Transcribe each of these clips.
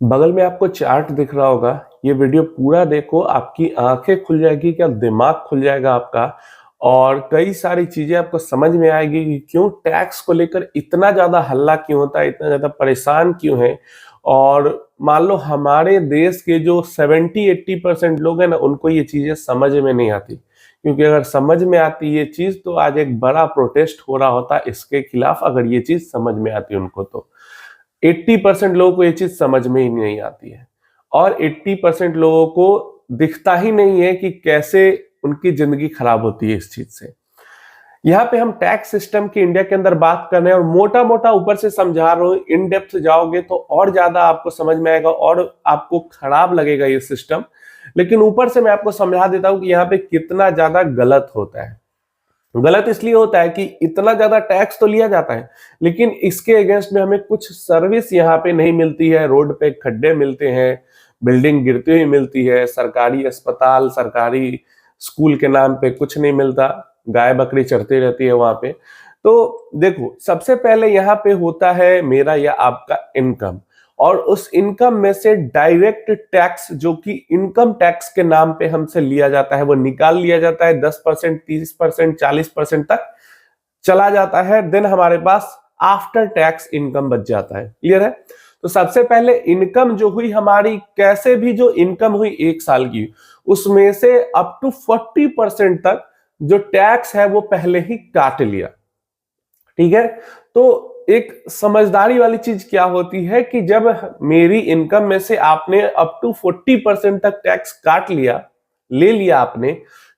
बगल में आपको चार्ट दिख रहा होगा। ये वीडियो पूरा देखो, आपकी आंखें खुल जाएगी, क्या दिमाग खुल जाएगा आपका। और कई सारी चीजें आपको समझ में आएगी कि क्यों टैक्स को लेकर इतना ज्यादा हल्ला क्यों होता है, इतना ज्यादा परेशान क्यों है। और मान लो हमारे देश के जो 70-80% लोग हैं ना, उनको ये चीजें समझ में नहीं आती। क्योंकि अगर समझ में आती ये चीज तो आज एक बड़ा प्रोटेस्ट हो रहा होता इसके खिलाफ, अगर ये चीज समझ में आती उनको तो। 80% लोगों को ये चीज समझ में ही नहीं आती है। और 80% लोगों को दिखता ही नहीं है कि कैसे उनकी जिंदगी खराब होती है इस चीज से। यहाँ पे हम टैक्स सिस्टम की इंडिया के अंदर बात कर रहे हैं और मोटा मोटा ऊपर से समझा रहा हूँ। इन डेप्थ जाओगे तो और ज्यादा आपको समझ में आएगा और आपको खराब लगेगा ये सिस्टम। लेकिन ऊपर से मैं आपको समझा देता हूँ कि यहाँ पे कितना ज्यादा गलत होता है। गलत इसलिए होता है कि इतना ज्यादा टैक्स तो लिया जाता है, लेकिन इसके अगेंस्ट में हमें कुछ सर्विस यहाँ पे नहीं मिलती है। रोड पे खड्डे मिलते हैं, बिल्डिंग गिरती हुई मिलती है, सरकारी अस्पताल, सरकारी स्कूल के नाम पे कुछ नहीं मिलता, गाय बकरी चरती रहती है वहां पे। तो देखो, सबसे पहले यहाँ पे होता है मेरा या आपका इनकम, और उस इनकम में से डायरेक्ट टैक्स जो कि इनकम टैक्स के नाम पे हमसे लिया जाता है वो निकाल लिया जाता है। 10%, 30%, 40% तक चला जाता है। देन हमारे पास आफ्टर टैक्स इनकम बच जाता है। क्लियर है? तो सबसे पहले इनकम जो हुई हमारी, कैसे भी जो इनकम हुई एक साल की, उसमें से अप टू 40% तक जो टैक्स है वो पहले ही काट लिया। ठीक है? तो एक समझदारी वाली चीज क्या होती है कि जब मेरी इनकम में से आपने अप टू 40% तक टैक्स काट लिया, ले लिया आपने,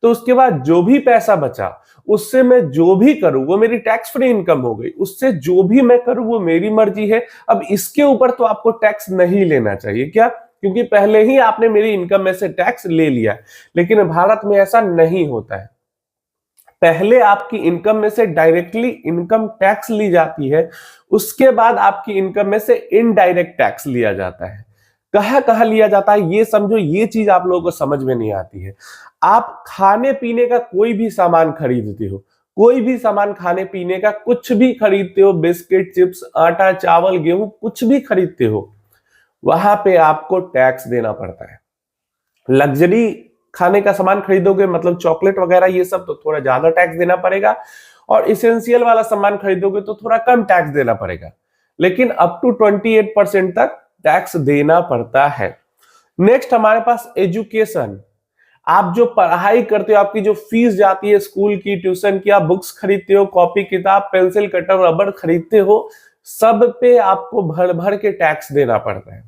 तो उसके बाद जो भी पैसा बचा उससे मैं जो भी करूं वो मेरी टैक्स फ्री इनकम हो गई। उससे जो भी मैं करूं वो मेरी मर्जी है। अब इसके ऊपर तो आपको टैक्स नहीं लेना चाहिए। क्या? क्योंकि पहले ही आपने मेरी इनकम में से टैक्स ले लिया। लेकिन भारत में ऐसा नहीं होता है। पहले आपकी इनकम में से डायरेक्टली इनकम टैक्स ली जाती है, उसके बाद आपकी इनकम में से इनडायरेक्ट टैक्स लिया जाता है। कहां कहां लिया जाता है ये समझो, ये चीज आप लोगों को समझ में नहीं आती है। आप खाने पीने का कोई भी सामान खरीदते हो, कोई भी सामान खाने पीने का कुछ भी खरीदते हो, बिस्किट, चिप्स, आटा, चावल, गेहूं, कुछ भी खरीदते हो, वहां पे आपको टैक्स देना पड़ता है। लग्जरी खाने का सामान खरीदोगे, मतलब चॉकलेट वगैरह ये सब, तो थोड़ा ज्यादा टैक्स देना पड़ेगा। और इसेंशियल वाला सामान खरीदोगे तो थोड़ा कम टैक्स देना पड़ेगा। लेकिन अप टू 28% तक टैक्स देना पड़ता है। नेक्स्ट हमारे पास एजुकेशन। आप जो पढ़ाई करते हो, आपकी जो फीस जाती है स्कूल की, ट्यूशन की, आप बुक्स खरीदते हो, कॉपी किताब, पेंसिल, कटर, रबड़ खरीदते हो, सब पे आपको भर भर के टैक्स देना पड़ता है।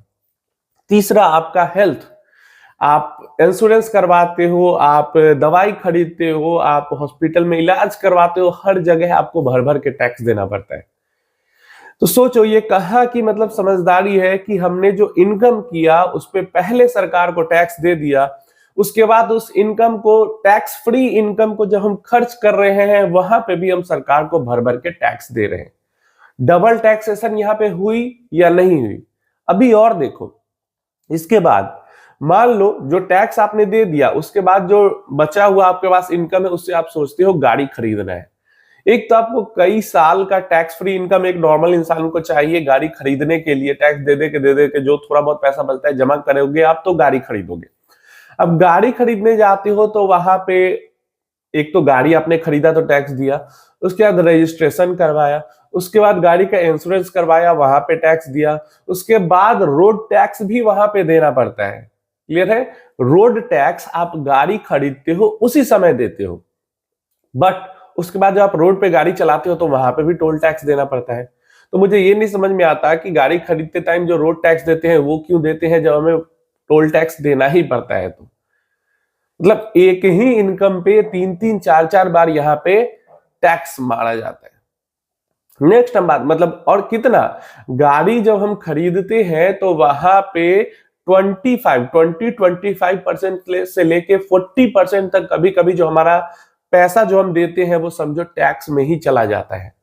तीसरा आपका हेल्थ। आप इंश्योरेंस करवाते हो, आप दवाई खरीदते हो, आप हॉस्पिटल में इलाज करवाते हो, हर जगह आपको भर भर के टैक्स देना पड़ता है। तो सोचो ये कहाँ की मतलब समझदारी है कि हमने जो इनकम किया उस पे पहले सरकार को टैक्स दे दिया, उसके बाद उस इनकम को, टैक्स फ्री इनकम को जब हम खर्च कर रहे हैं वहां पे भी हम सरकार को भर भर के टैक्स दे रहे हैं। डबल टैक्सेशन यहाँ पे हुई या नहीं हुई? अभी और देखो, इसके बाद मान लो जो टैक्स आपने दे दिया, उसके बाद जो बचा हुआ आपके पास इनकम है, उससे आप सोचते हो गाड़ी खरीदना है। एक तो आपको कई साल का टैक्स फ्री इनकम एक नॉर्मल इंसान को चाहिए गाड़ी खरीदने के लिए। टैक्स दे दे के जो थोड़ा बहुत पैसा बचता है जमा करोगे आप, तो गाड़ी खरीदोगे। अब गाड़ी खरीदने जाते हो तो वहां पे एक तो गाड़ी आपने खरीदा तो टैक्स दिया, उसके बाद रजिस्ट्रेशन करवाया, उसके बाद गाड़ी का इंश्योरेंस करवाया, वहां पे टैक्स दिया, उसके बाद रोड टैक्स भी वहां पे देना पड़ता है। क्लियर है? रोड टैक्स आप गाड़ी खरीदते हो उसी समय देते हो, बट उसके बाद जब आप रोड पे गाड़ी चलाते हो तो वहां पे भी टोल टैक्स देना पड़ता है। तो मुझे ये नहीं समझ में आता कि गाड़ी खरीदते टाइम जो रोड टैक्स देते हैं वो क्यों देते हैं जब हमें टोल टैक्स देना ही पड़ता है। तो मतलब एक ही इनकम पे 3-3, 4-4 बार यहाँ पे टैक्स मारा जाता है। नेक्स्ट हम बात, मतलब और कितना, गाड़ी जब हम खरीदते हैं तो वहां पे 25% से लेके 40% तक कभी कभी जो हमारा पैसा जो हम देते हैं वो समझो टैक्स में ही चला जाता है।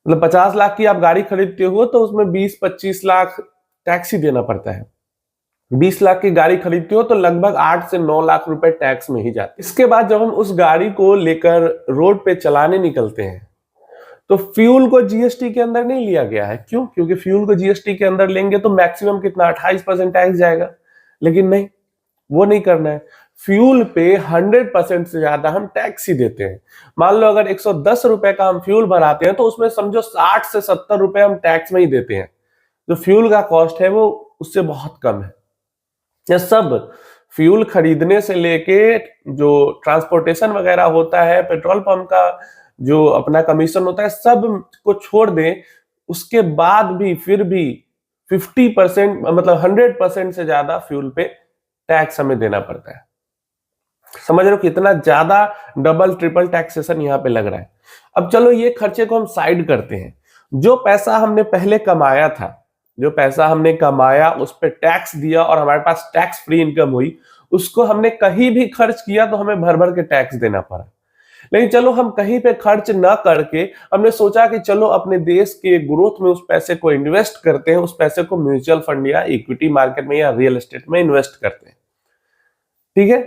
मतलब 50 लाख की आप गाड़ी खरीदते हो तो उसमें 20-25 लाख टैक्स ही देना पड़ता है। 20 लाख की गाड़ी खरीदते हो तो लगभग 8 से 9 लाख रुपए टैक्स में ही जाते हैं। इसके बाद जब हम उस गाड़ी को लेकर रोड पे चलाने निकलते हैं तो फ्यूल को जीएसटी के अंदर नहीं लिया गया है। क्यों? क्योंकि फ्यूल को जीएसटी के अंदर लेंगे तो मैक्सिमम कितना 28% टैक्स जाएगा, लेकिन नहीं, वो नहीं करना है। फ्यूल पे 100% से ज्यादा हम टैक्स ही देते हैं। मान लो अगर 110 रुपए का हम फ्यूल भराते हैं तो उसमें समझो 60 से 70 रुपए हम टैक्स में ही देते हैं। जो फ्यूल का कॉस्ट है वो उससे बहुत कम है। यह सब फ्यूल खरीदने से लेके जो ट्रांसपोर्टेशन वगैरह होता है, पेट्रोल पंप का जो अपना कमीशन होता है, सब को छोड़ दें, उसके बाद भी फिर भी 50% मतलब 100% से ज्यादा फ्यूल पे टैक्स हमें देना पड़ता है। समझ रहे हो कितना ज्यादा डबल ट्रिपल टैक्सेशन यहाँ पे लग रहा है। अब चलो ये खर्चे को हम साइड करते हैं। जो पैसा हमने पहले कमाया था, जो पैसा हमने कमाया उस पर टैक्स दिया और हमारे पास टैक्स फ्री इनकम हुई, उसको हमने कहीं भी खर्च किया तो हमें भर भर के टैक्स देना पड़ा। लेकिन चलो हम कहीं पे खर्च ना करके हमने सोचा कि चलो अपने देश के ग्रोथ में उस पैसे को इन्वेस्ट करते हैं, उस पैसे को म्यूचुअल फंड या इक्विटी मार्केट में या रियल एस्टेट में इन्वेस्ट करते हैं। ठीक है,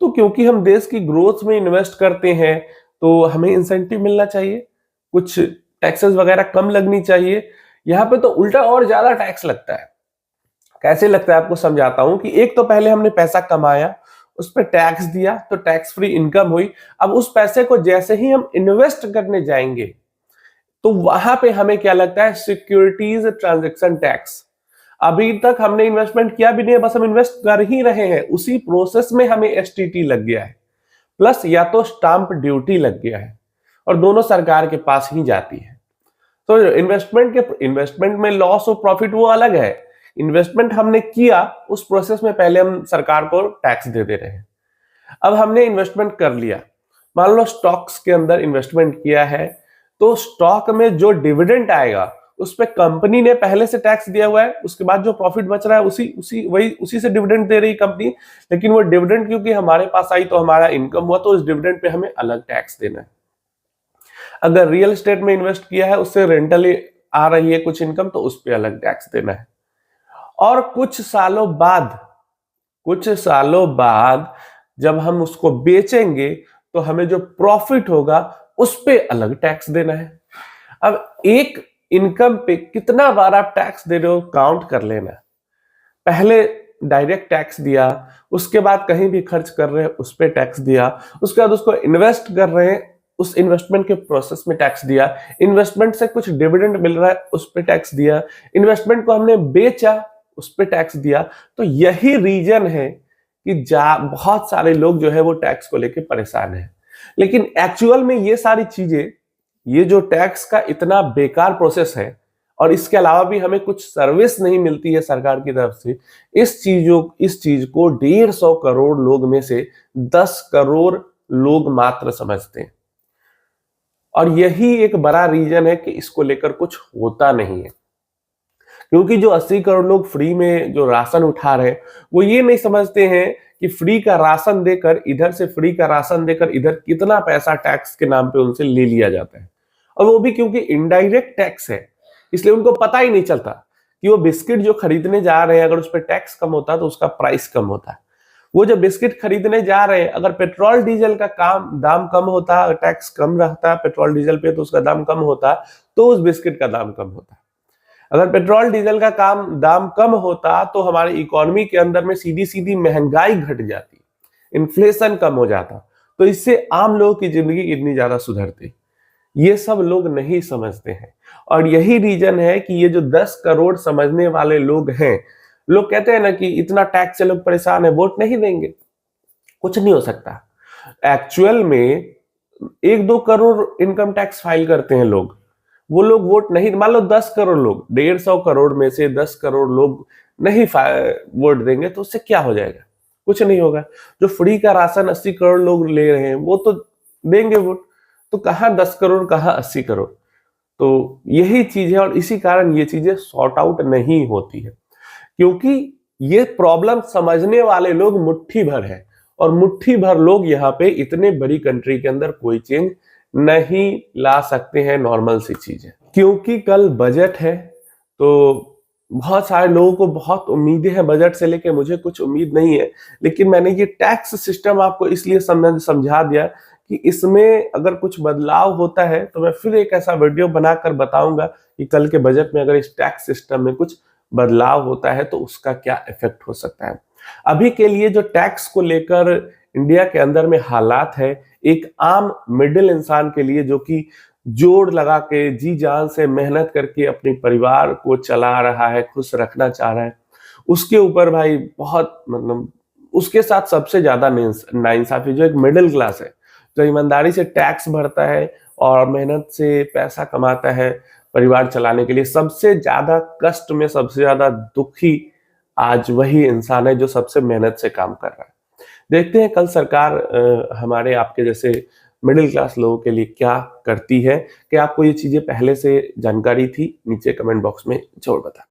तो क्योंकि हम देश की ग्रोथ में इन्वेस्ट करते हैं तो हमें इंसेंटिव मिलना चाहिए, कुछ टैक्सेस वगैरह कम लगनी चाहिए। यहाँ पे तो उल्टा और ज्यादा टैक्स लगता है। कैसे लगता है आपको समझाता हूं कि एक तो पहले हमने पैसा कमाया, उस पर टैक्स दिया तो टैक्स फ्री इनकम हुई। अब उस पैसे को जैसे ही हम इन्वेस्ट करने जाएंगे तो वहां पे हमें क्या लगता है, सिक्योरिटीज ट्रांजैक्शन टैक्स। अभी तक हमने इन्वेस्टमेंट किया भी नहीं है, बस हम इन्वेस्ट कर ही रहे हैं, उसी प्रोसेस में हमें एसटीटी लग गया है, प्लस या तो स्टाम्प ड्यूटी लग गया है, और दोनों सरकार के पास ही जाती है। तो इन्वेस्टमेंट में लॉस और प्रॉफिट वो अलग है। इन्वेस्टमेंट हमने किया, उस प्रोसेस में पहले हम सरकार को टैक्स दे दे रहे हैं। अब हमने इन्वेस्टमेंट कर लिया, मान लो स्टॉक्स के अंदर इन्वेस्टमेंट किया है, तो स्टॉक में जो डिविडेंड आएगा उस पे कंपनी ने पहले से टैक्स दिया हुआ है, उसके बाद जो प्रॉफिट बच रहा है उसी से डिविडेंड दे रही कंपनी। लेकिन वो डिविडेंड क्योंकि हमारे पास आई तो हमारा इनकम हुआ, तो उस डिविडेंड पे हमें अलग टैक्स देना है। अगर रियल एस्टेट में इन्वेस्ट किया है, उससे रेंटली आ रही है कुछ इनकम, तो उस पर अलग टैक्स देना है। और कुछ सालों बाद जब हम उसको बेचेंगे तो हमें जो प्रॉफिट होगा उस पे अलग टैक्स देना है। अब एक इनकम पे कितना बार आप टैक्स दे रहे हो काउंट कर लेना। पहले डायरेक्ट टैक्स दिया, उसके बाद कहीं भी खर्च कर रहे हैं उस पे टैक्स दिया, उसके बाद उसको इन्वेस्ट कर रहे हैं, उस इन्वेस्टमेंट के प्रोसेस में टैक्स दिया, इन्वेस्टमेंट से कुछ डिविडेंड मिल रहा है उस पे टैक्स दिया, इन्वेस्टमेंट को हमने बेचा उस पे टैक्स दिया। तो यही रीजन है कि बहुत सारे लोग जो है वो टैक्स को लेके परेशान है। लेकिन एक्चुअल में ये सारी चीजें, ये जो टैक्स का इतना बेकार प्रोसेस है और इसके अलावा भी हमें कुछ सर्विस नहीं मिलती है सरकार की तरफ से, इस चीज को 150 करोड़ लोग में से 10 करोड़ लोग मात्र समझते हैं। और यही एक बड़ा रीजन है कि इसको लेकर कुछ होता नहीं है। क्योंकि जो 80 करोड़ लोग फ्री में जो राशन उठा रहे हैं, वो ये नहीं समझते हैं कि फ्री का राशन देकर इधर कितना पैसा टैक्स के नाम पे उनसे ले लिया जाता है। और वो भी क्योंकि इनडायरेक्ट टैक्स है, इसलिए उनको पता ही नहीं चलता कि वो बिस्किट जो खरीदने जा रहे हैं, अगर उस पर टैक्स कम होता तो उसका प्राइस कम होता है। वो जो बिस्किट खरीदने जा रहे हैं, अगर पेट्रोल डीजल का दाम कम होता, टैक्स कम रहता पेट्रोल डीजल पे तो उसका दाम कम होता, तो उस बिस्किट का दाम कम होता। अगर पेट्रोल डीजल का दाम कम होता तो हमारी इकोनॉमी के अंदर में सीधी सीधी महंगाई घट जाती, इन्फ्लेशन कम हो जाता, तो इससे आम लोगों की जिंदगी इतनी ज्यादा सुधरती। ये सब लोग नहीं समझते हैं, और यही रीजन है कि ये जो 10 करोड़ समझने वाले लोग हैं, लोग कहते हैं ना कि इतना टैक्स से लोग परेशान है, वोट नहीं देंगे। कुछ नहीं हो सकता। एक्चुअल में 1-2 करोड़ इनकम टैक्स फाइल करते हैं लोग, वो लोग वोट नहीं, मान लो 10 करोड़ लोग, 150 करोड़ में से 10 करोड़ लोग नहीं वोट देंगे तो उससे क्या हो जाएगा? कुछ नहीं होगा। जो फ्री का राशन 80 करोड़ लोग ले रहे हैं वो तो देंगे वोट, तो कहां 10 करोड़ कहां 80 करोड़। तो यही चीज है, और इसी कारण ये चीजें सॉर्ट आउट नहीं होती है, क्योंकि ये प्रॉब्लम समझने वाले लोग मुट्ठी भर है, और मुट्ठी भर लोग यहाँ पे इतने बड़ी कंट्री के अंदर कोई चेंज नहीं ला सकते हैं। नॉर्मल सी चीज है, क्योंकि कल बजट है तो बहुत सारे लोगों को बहुत उम्मीदें हैं बजट से, लेके मुझे कुछ उम्मीद नहीं है। लेकिन मैंने ये टैक्स सिस्टम आपको इसलिए समझा दिया कि इसमें अगर कुछ बदलाव होता है तो मैं फिर एक ऐसा वीडियो बनाकर बताऊंगा कि कल के बजट में अगर इस टैक्स सिस्टम में कुछ बदलाव होता है तो उसका क्या इफेक्ट हो सकता है। अभी के लिए जो टैक्स को लेकर इंडिया के अंदर में हालात है, एक आम मिडिल इंसान के लिए जो कि जोड़ लगा के जी जान से मेहनत करके अपने परिवार को चला रहा है, खुश रखना चाह रहा है, उसके ऊपर भाई बहुत मतलब उसके साथ सबसे ज्यादा नाइंसाफी जो एक मिडिल क्लास है, जो ईमानदारी से टैक्स भरता है और मेहनत से पैसा कमाता है परिवार चलाने के लिए, सबसे ज्यादा कष्ट में सबसे ज्यादा दुखी आज वही इंसान है जो सबसे मेहनत से काम कर रहा है। देखते हैं कल सरकार हमारे आपके जैसे मिडिल क्लास लोगों के लिए क्या करती है। कि आपको ये चीजें पहले से जानकारी थी, नीचे कमेंट बॉक्स में जरूर बताएं।